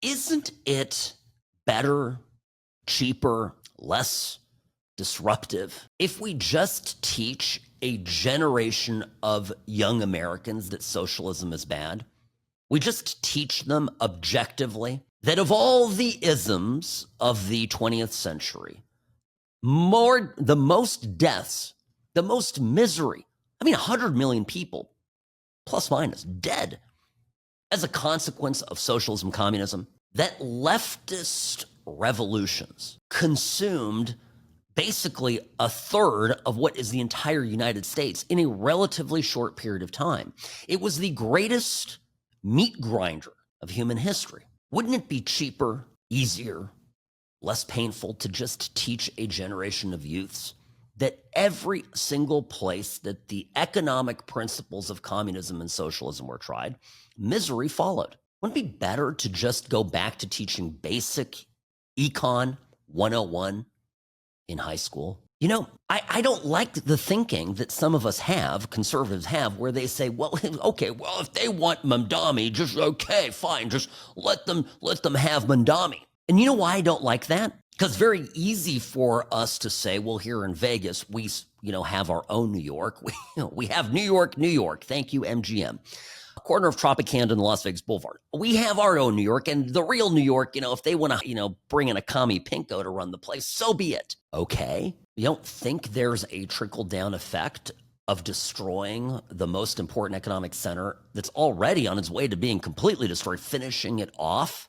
Isn't it better, cheaper, less disruptive if we just teach a generation of young Americans that socialism is bad? We just teach them objectively that of all the isms of the 20th century, the most deaths, the most misery, 100 million people, plus minus, dead as a consequence of socialism, communism, that leftist revolutions consumed basically a third of what is the entire United States in a relatively short period of time. It was the greatest meat grinder of human history. Wouldn't it be cheaper, easier, less painful to just teach a generation of youths that every single place that the economic principles of communism and socialism were tried, misery followed? Wouldn't it be better to just go back to teaching basic Econ 101 in high school? I don't like the thinking that some of us have, conservatives have, where they say, well, okay, well, if they want Mamdani, just okay, fine, just let them have Mamdani. And you know why I don't like that? Because it's very easy for us to say, well, here in Vegas, we have our own New York. We have New York, New York. Thank you, MGM. A corner of Tropicana and Las Vegas Boulevard. We have our own New York, and the real New York, if they want to, bring in a commie pinko to run the place, so be it. Okay. You don't think there's a trickle-down effect of destroying the most important economic center that's already on its way to being completely destroyed, finishing it off?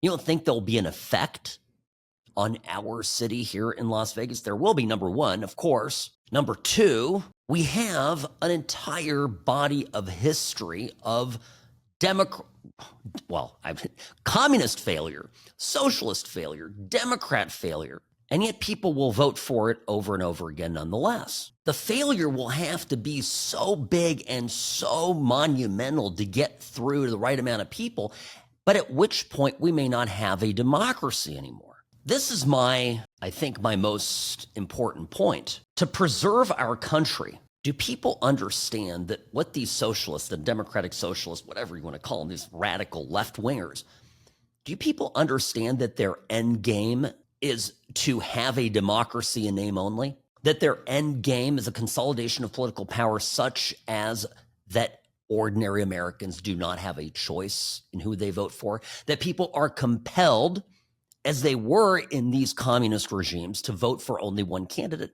You don't think there'll be an effect on our city here in Las Vegas? There will be, number one, of course. Number two, we have an entire body of history of communist failure, socialist failure, Democrat failure, and yet people will vote for it over and over again nonetheless. The failure will have to be so big and so monumental to get through to the right amount of people, but at which point we may not have a democracy anymore. This is my most important point. To preserve our country, do people understand that what these socialists, the democratic socialists, whatever you want to call them, these radical left-wingers, do people understand that their end game is to have a democracy in name only? That their end game is a consolidation of political power such as that ordinary Americans do not have a choice in who they vote for? That people are compelled, as they were in these communist regimes, to vote for only one candidate?